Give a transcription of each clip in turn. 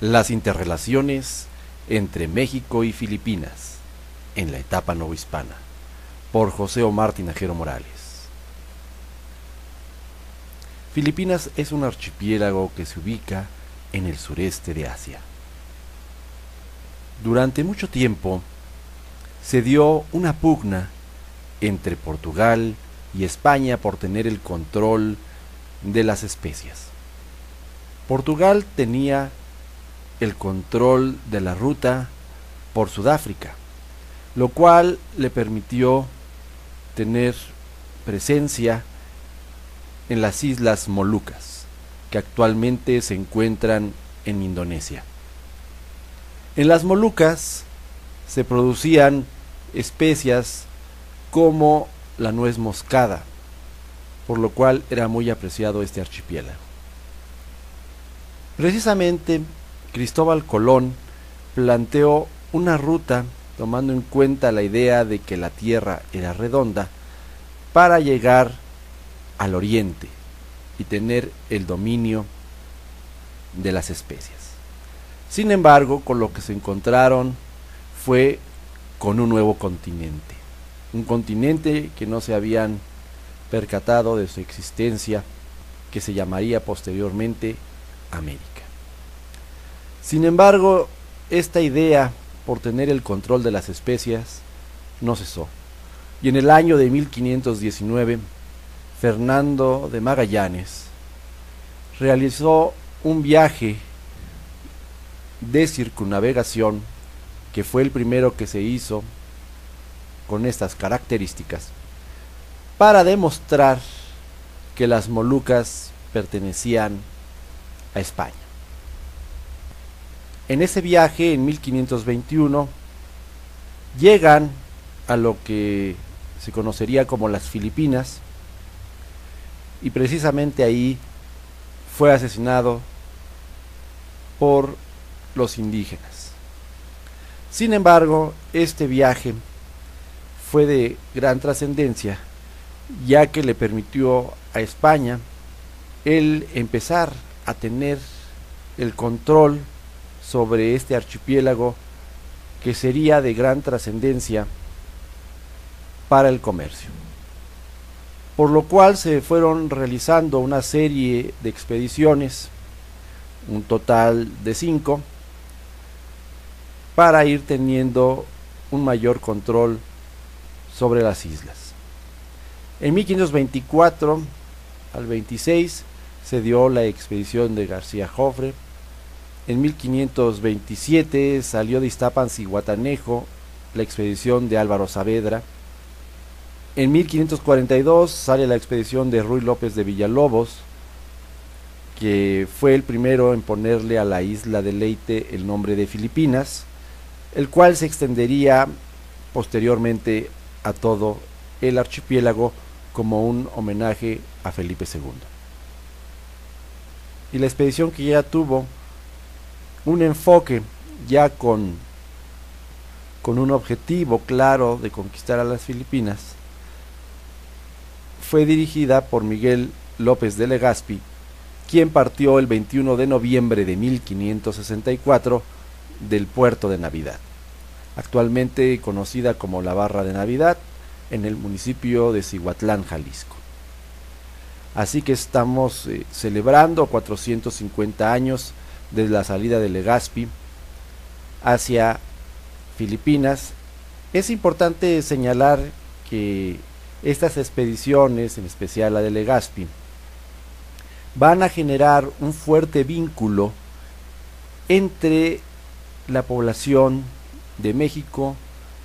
Las interrelaciones entre México y Filipinas en la etapa novohispana, por José Omar Tinajero Morales. Filipinas es un archipiélago que se ubica en el sureste de Asia. Durante mucho tiempo se dio una pugna entre Portugal y España por tener el control de las especias. Portugal tenía el control de la ruta por Sudáfrica, lo cual le permitió tener presencia en las islas Molucas, que actualmente se encuentran en Indonesia. En las Molucas se producían especias como la nuez moscada, por lo cual era muy apreciado este archipiélago. Precisamente Cristóbal Colón planteó una ruta tomando en cuenta la idea de que la Tierra era redonda para llegar al oriente y tener el dominio de las especias. Sin embargo, con lo que se encontraron fue con un nuevo continente, un continente que no se habían percatado de su existencia, que se llamaría posteriormente América. Sin embargo, esta idea por tener el control de las especias no cesó, y en el año de 1519 Fernando de Magallanes realizó un viaje de circunnavegación, que fue el primero que se hizo con estas características, para demostrar que las Molucas pertenecían a España. En ese viaje, en 1521, llegan a lo que se conocería como las Filipinas, y precisamente ahí fue asesinado por los indígenas. Sin embargo, este viaje fue de gran trascendencia, ya que le permitió a España el empezar a tener el control sobre este archipiélago, que sería de gran trascendencia para el comercio, por lo cual se fueron realizando una serie de expediciones, un total de 5, para ir teniendo un mayor control sobre las islas. En 1524 al 26 se dio la expedición de García Jofre. En 1527 salió de Iztapan-Zihuatanejo la expedición de Álvaro Saavedra. En 1542 sale la expedición de Ruy López de Villalobos, que fue el primero en ponerle a la isla de Leyte el nombre de Filipinas, el cual se extendería posteriormente a todo el archipiélago como un homenaje a Felipe II. Y la expedición que ya tuvo un enfoque ya con un objetivo claro de conquistar a las Filipinas, fue dirigida por Miguel López de Legazpi, quien partió el 21 de noviembre de 1564 del puerto de Navidad, actualmente conocida como la Barra de Navidad, en el municipio de Cihuatlán, Jalisco. Así que estamos celebrando 450 años desde la salida de Legazpi hacia Filipinas. Es importante señalar que estas expediciones, en especial la de Legazpi, van a generar un fuerte vínculo entre la población de México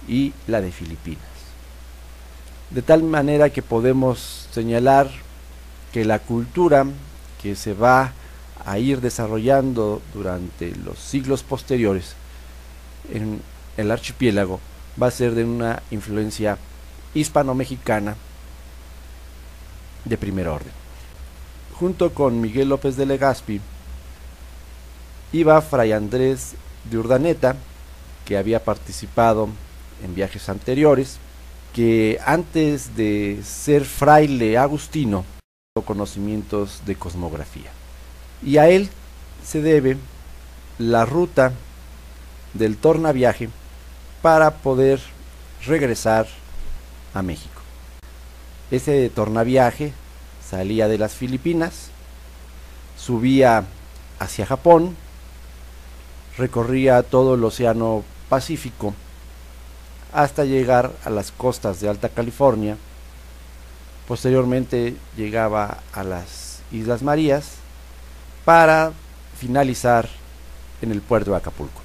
y la de Filipinas, de tal manera que podemos señalar que la cultura que se va a ir desarrollando durante los siglos posteriores en el archipiélago va a ser de una influencia hispano-mexicana de primer orden. Junto con Miguel López de Legazpi iba Fray Andrés de Urdaneta, que había participado en viajes anteriores, que antes de ser fraile agustino tuvo conocimientos de cosmografía, y a él se debe la ruta del tornaviaje para poder regresar a México. Ese tornaviaje salía de las Filipinas, subía hacia Japón, recorría todo el Océano Pacífico hasta llegar a las costas de Alta California. Posteriormente llegaba a las Islas Marías para finalizar en el puerto de Acapulco.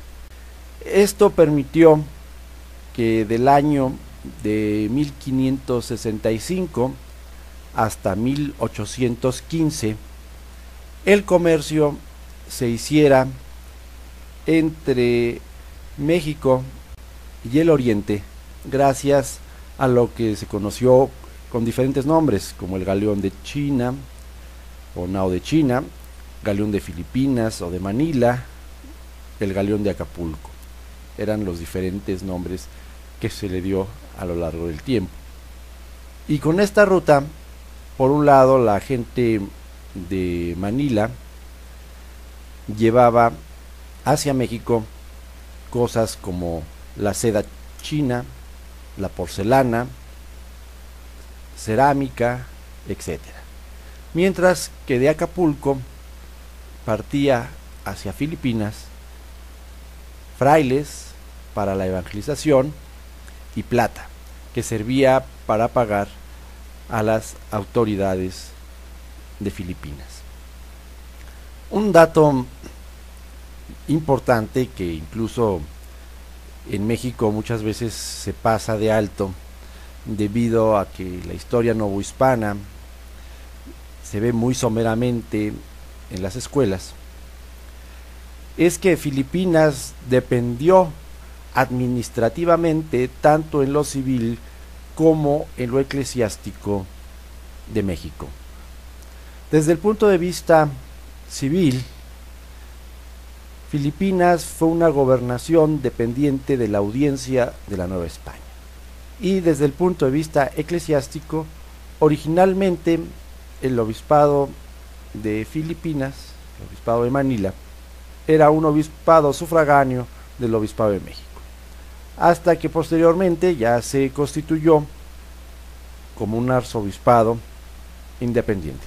Esto permitió que del año de 1565 hasta 1815 el comercio se hiciera entre México y el Oriente, gracias a lo que se conoció con diferentes nombres, como el galeón de China o nao de China, galeón de Filipinas o de Manila, el galeón de Acapulco. Eran los diferentes nombres que se le dio a lo largo del tiempo. Y con esta ruta, por un lado, la gente de Manila llevaba hacia México cosas como la seda china, la porcelana, cerámica, etc. Mientras que de Acapulco partía hacia Filipinas frailes para la evangelización y plata, que servía para pagar a las autoridades de Filipinas. Un dato importante que incluso en México muchas veces se pasa de alto debido a que la historia novohispana se ve muy someramente en las escuelas, es que Filipinas dependió administrativamente tanto en lo civil como en lo eclesiástico de México. Desde el punto de vista civil, Filipinas fue una gobernación dependiente de la audiencia de la Nueva España. Y desde el punto de vista eclesiástico, originalmente el obispado de Filipinas, el obispado de Manila, era un obispado sufragáneo del obispado de México, hasta que posteriormente ya se constituyó como un arzobispado independiente.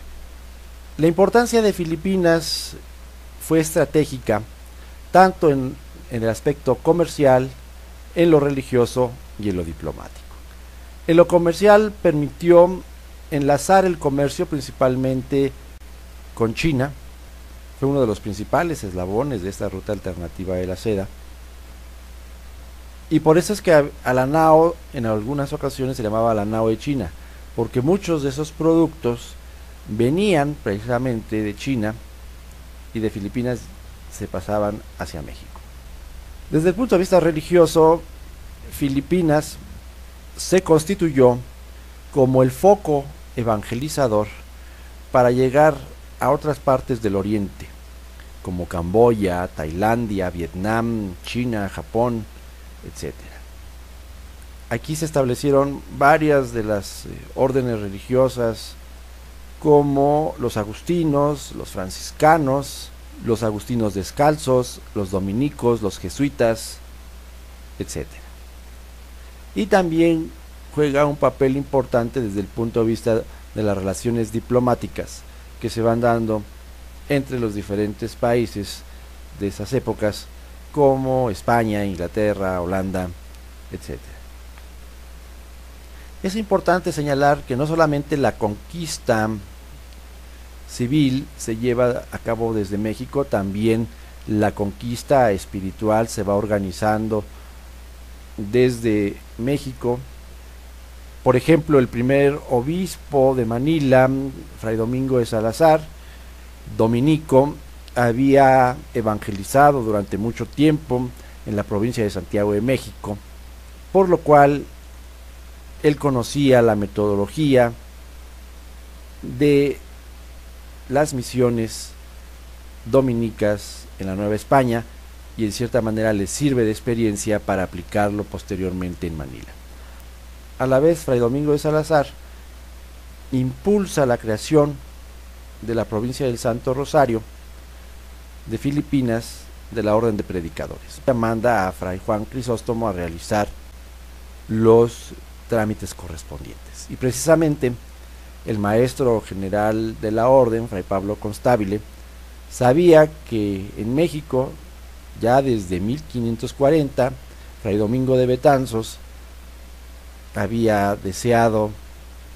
La importancia de Filipinas fue estratégica tanto en el aspecto comercial, en lo religioso y en lo diplomático. En lo comercial permitió enlazar el comercio principalmente con China. Fue uno de los principales eslabones de esta ruta alternativa de la seda, y por eso es que a la nao en algunas ocasiones se llamaba la nao de China, porque muchos de esos productos venían precisamente de China y de Filipinas se pasaban hacia México. Desde el punto de vista religioso, Filipinas se constituyó como el foco evangelizador para llegar a otras partes del Oriente, como Camboya, Tailandia, Vietnam, China, Japón, etc. Aquí se establecieron varias de las órdenes religiosas, como los agustinos, los franciscanos, los agustinos descalzos, los dominicos, los jesuitas, etc. Y también juega un papel importante desde el punto de vista de las relaciones diplomáticas que se van dando entre los diferentes países de esas épocas, como España, Inglaterra, Holanda, etc. Es importante señalar que no solamente la conquista civil se lleva a cabo desde México, también la conquista espiritual se va organizando desde México. Por ejemplo, el primer obispo de Manila, Fray Domingo de Salazar, dominico, había evangelizado durante mucho tiempo en la provincia de Santiago de México, por lo cual él conocía la metodología de las misiones dominicas en la Nueva España y en cierta manera le sirve de experiencia para aplicarlo posteriormente en Manila. A la vez, Fray Domingo de Salazar impulsa la creación de la provincia del Santo Rosario de Filipinas de la Orden de Predicadores. Manda a Fray Juan Crisóstomo a realizar los trámites correspondientes. Y precisamente el maestro general de la orden, Fray Pablo Constabile, sabía que en México, ya desde 1540, Fray Domingo de Betanzos había deseado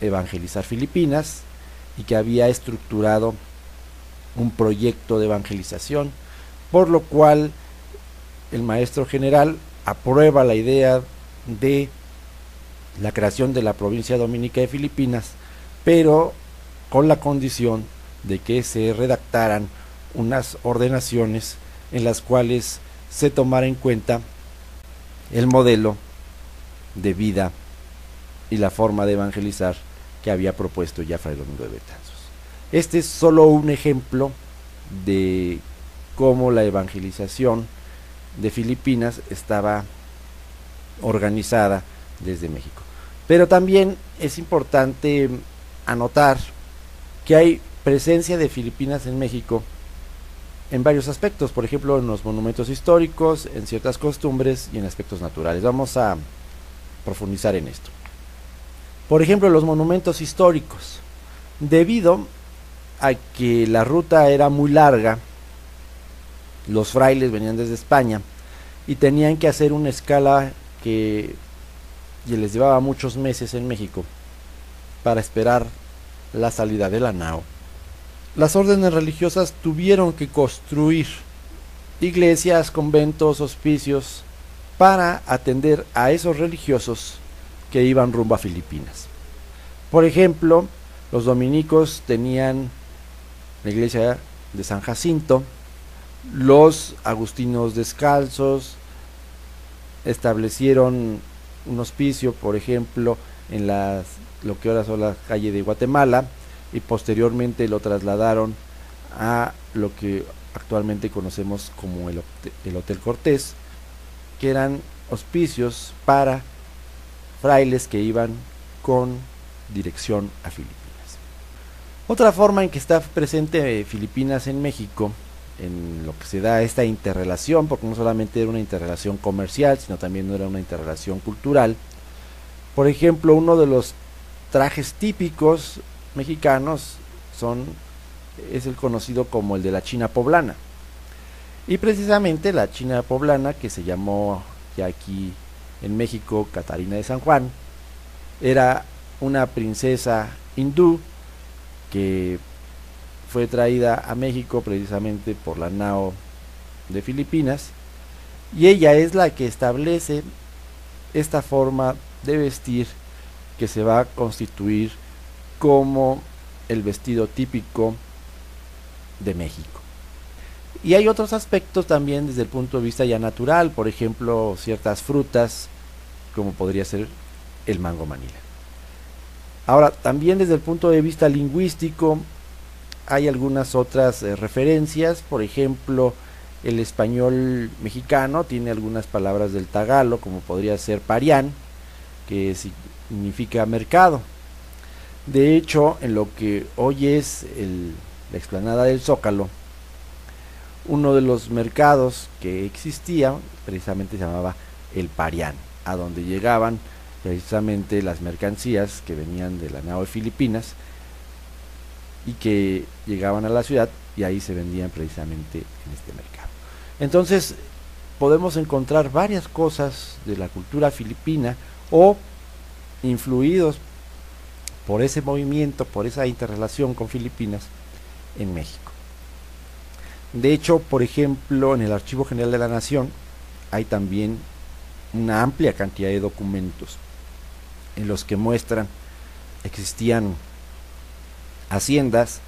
evangelizar Filipinas y que había estructurado un proyecto de evangelización, por lo cual el maestro general aprueba la idea de la creación de la provincia dominica de Filipinas, pero con la condición de que se redactaran unas ordenaciones en las cuales se tomara en cuenta el modelo de vida y la forma de evangelizar que había propuesto ya Fray Domingo de Betanzos. Este es solo un ejemplo de cómo la evangelización de Filipinas estaba organizada desde México. Pero también es importante anotar que hay presencia de Filipinas en México en varios aspectos, por ejemplo en los monumentos históricos, en ciertas costumbres y en aspectos naturales. Vamos a profundizar en esto. Por ejemplo, los monumentos históricos. Debido a que la ruta era muy larga, los frailes venían desde España y tenían que hacer una escala que les llevaba muchos meses en México para esperar la salida de la nao. Las órdenes religiosas tuvieron que construir iglesias, conventos, hospicios para atender a esos religiosos que iban rumbo a Filipinas. Por ejemplo, los dominicos tenían la iglesia de San Jacinto, los agustinos descalzos establecieron un hospicio, por ejemplo, en lo que ahora son la calle de Guatemala, y posteriormente lo trasladaron a lo que actualmente conocemos como el Hotel Cortés, que eran hospicios para frailes que iban con dirección a Filipinas. Otra forma en que está presente Filipinas en México, en lo que se da esta interrelación, porque no solamente era una interrelación comercial, sino también era una interrelación cultural. Por ejemplo, uno de los trajes típicos mexicanos es el conocido como el de la China poblana. Y precisamente la China poblana, que se llamó ya aquí en México Catarina de San Juan, era una princesa hindú que fue traída a México precisamente por la nao de Filipinas, y ella es la que establece esta forma de vestir que se va a constituir como el vestido típico de México. Y hay otros aspectos también desde el punto de vista ya natural, por ejemplo ciertas frutas como podría ser el mango Manila. Ahora, también desde el punto de vista lingüístico hay algunas otras referencias. Por ejemplo, el español mexicano tiene algunas palabras del tagalo, como podría ser parián, que significa mercado. De hecho, en lo que hoy es la explanada del Zócalo, uno de los mercados que existía precisamente se llamaba el Parián, a donde llegaban precisamente las mercancías que venían de la nao de Filipinas y que llegaban a la ciudad, y ahí se vendían precisamente en este mercado. Entonces podemos encontrar varias cosas de la cultura filipina o influidos por ese movimiento, por esa interrelación con Filipinas en México. De hecho, por ejemplo, en el Archivo General de la Nación hay también una amplia cantidad de documentos en los que muestran existían haciendas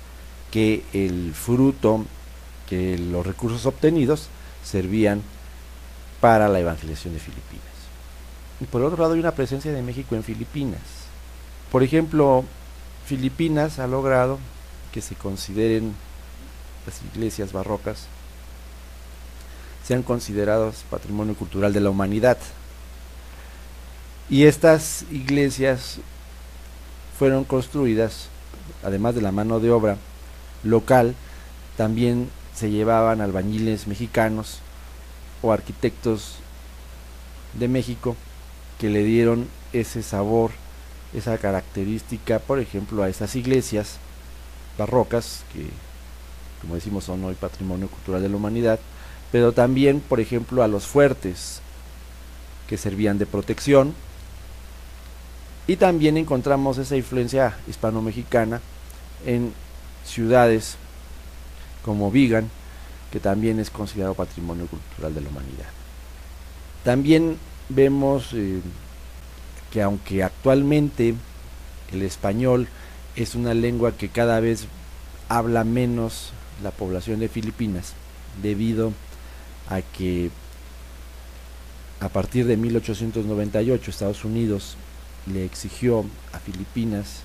que el fruto, que los recursos obtenidos servían para la evangelización de Filipinas. Y por otro lado hay una presencia de México en Filipinas. Por ejemplo, Filipinas ha logrado que se consideren las iglesias barrocas, sean consideradas patrimonio cultural de la humanidad. Y estas iglesias fueron construidas, además de la mano de obra local, también se llevaban albañiles mexicanos o arquitectos de México que le dieron ese sabor, esa característica, por ejemplo, a esas iglesias barrocas que, como decimos, son hoy patrimonio cultural de la humanidad, pero también, por ejemplo, a los fuertes que servían de protección. Y también encontramos esa influencia hispano-mexicana en ciudades como Vigan, que también es considerado patrimonio cultural de la humanidad. También vemos que aunque actualmente el español es una lengua que cada vez habla menos la población de Filipinas, debido a que a partir de 1898 Estados Unidos le exigió a Filipinas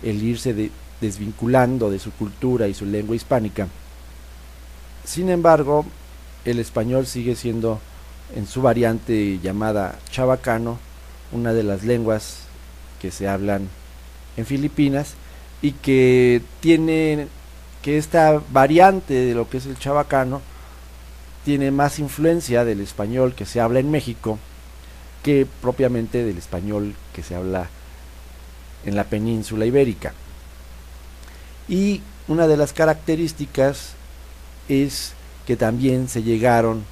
el irse desvinculando de su cultura y su lengua hispánica. Sin embargo, el español sigue siendo, en su variante llamada chabacano, una de las lenguas que se hablan en Filipinas, y que tiene que esta variante de lo que es el chabacano tiene más influencia del español que se habla en México que propiamente del español que se habla en la península ibérica. Y una de las características es que también se llegaron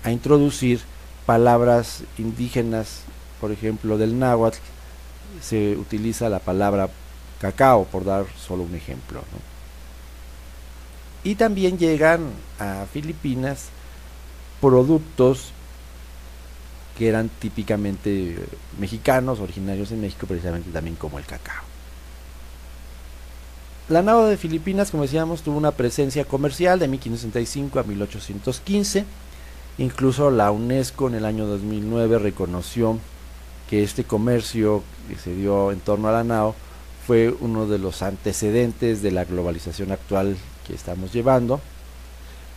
a introducir palabras indígenas, por ejemplo del náhuatl se utiliza la palabra cacao, por dar solo un ejemplo, ¿no? Y también llegan a Filipinas productos que eran típicamente mexicanos, originarios en México, precisamente también como el cacao. La nao de Filipinas, como decíamos, tuvo una presencia comercial de 1565 a 1815. Incluso la UNESCO en el año 2009 reconoció que este comercio que se dio en torno a la nao fue uno de los antecedentes de la globalización actual que estamos llevando,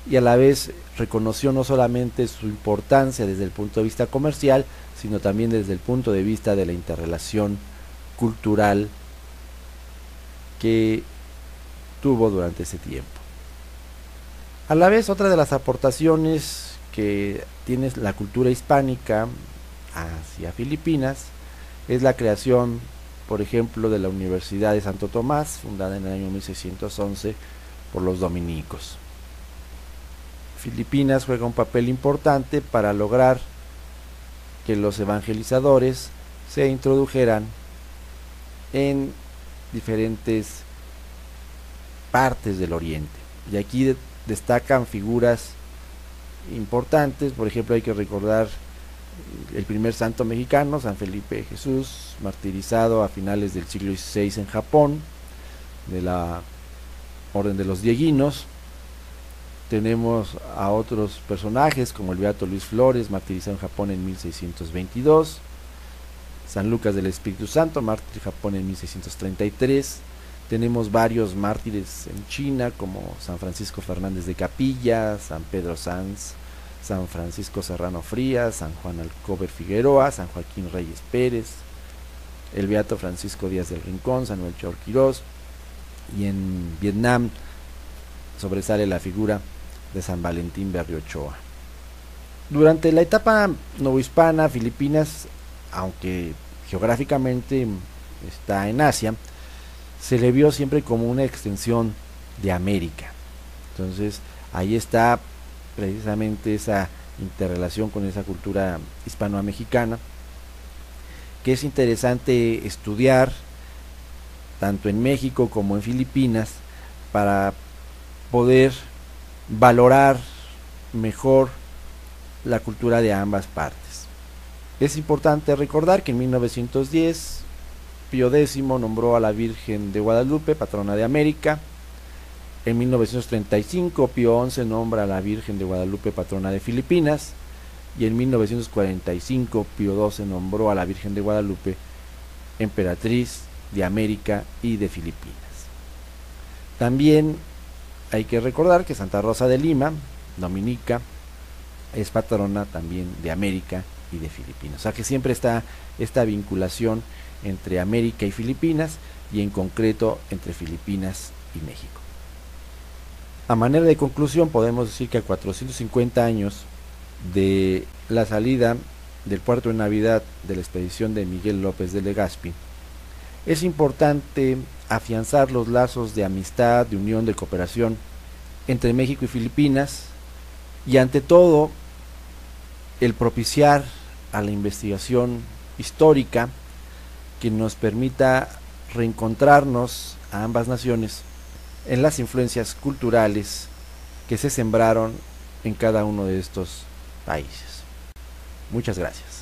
y a la vez reconoció no solamente su importancia desde el punto de vista comercial, sino también desde el punto de vista de la interrelación cultural que tuvo durante ese tiempo. A la vez, otra de las aportaciones que tiene la cultura hispánica hacia Filipinas es la creación, por ejemplo, de la Universidad de Santo Tomás, fundada en el año 1611 por los dominicos. Filipinas juega un papel importante para lograr que los evangelizadores se introdujeran en diferentes partes del Oriente. Y aquí destacan figuras importantes. Por ejemplo, hay que recordar el primer santo mexicano, San Felipe Jesús, martirizado a finales del siglo XVI en Japón, de la Orden de los Dieguinos. Tenemos a otros personajes como el beato Luis Flores, martirizado en Japón en 1622, San Lucas del Espíritu Santo, mártir en Japón en 1633. Tenemos varios mártires en China como San Francisco Fernández de Capilla, San Pedro Sanz, San Francisco Serrano Frías, San Juan Alcover Figueroa, San Joaquín Reyes Pérez, el beato Francisco Díaz del Rincón, San Melchor Quirós. Y en Vietnam sobresale la figura de San Valentín Berriochoa. Durante la etapa novohispana, Filipinas, aunque geográficamente está en Asia, se le vio siempre como una extensión de América. Entonces ahí está precisamente esa interrelación con esa cultura hispano-mexicana, que es interesante estudiar tanto en México como en Filipinas para poder valorar mejor la cultura de ambas partes. Es importante recordar que en 1910 Pío X nombró a la Virgen de Guadalupe patrona de América. En 1935 Pío XI nombra a la Virgen de Guadalupe patrona de Filipinas, y en 1945 Pío XII nombró a la Virgen de Guadalupe emperatriz de América y de Filipinas. También hay que recordar que Santa Rosa de Lima, dominica, es patrona también de América y de Filipinas. O sea que siempre está esta vinculación entre América y Filipinas, y en concreto entre Filipinas y México. A manera de conclusión, podemos decir que a 450 años de la salida del puerto de Navidad de la expedición de Miguel López de Legazpi, es importante afianzar los lazos de amistad, de unión, de cooperación entre México y Filipinas, y ante todo el propiciar a la investigación histórica que nos permita reencontrarnos a ambas naciones en las influencias culturales que se sembraron en cada uno de estos países. Muchas gracias.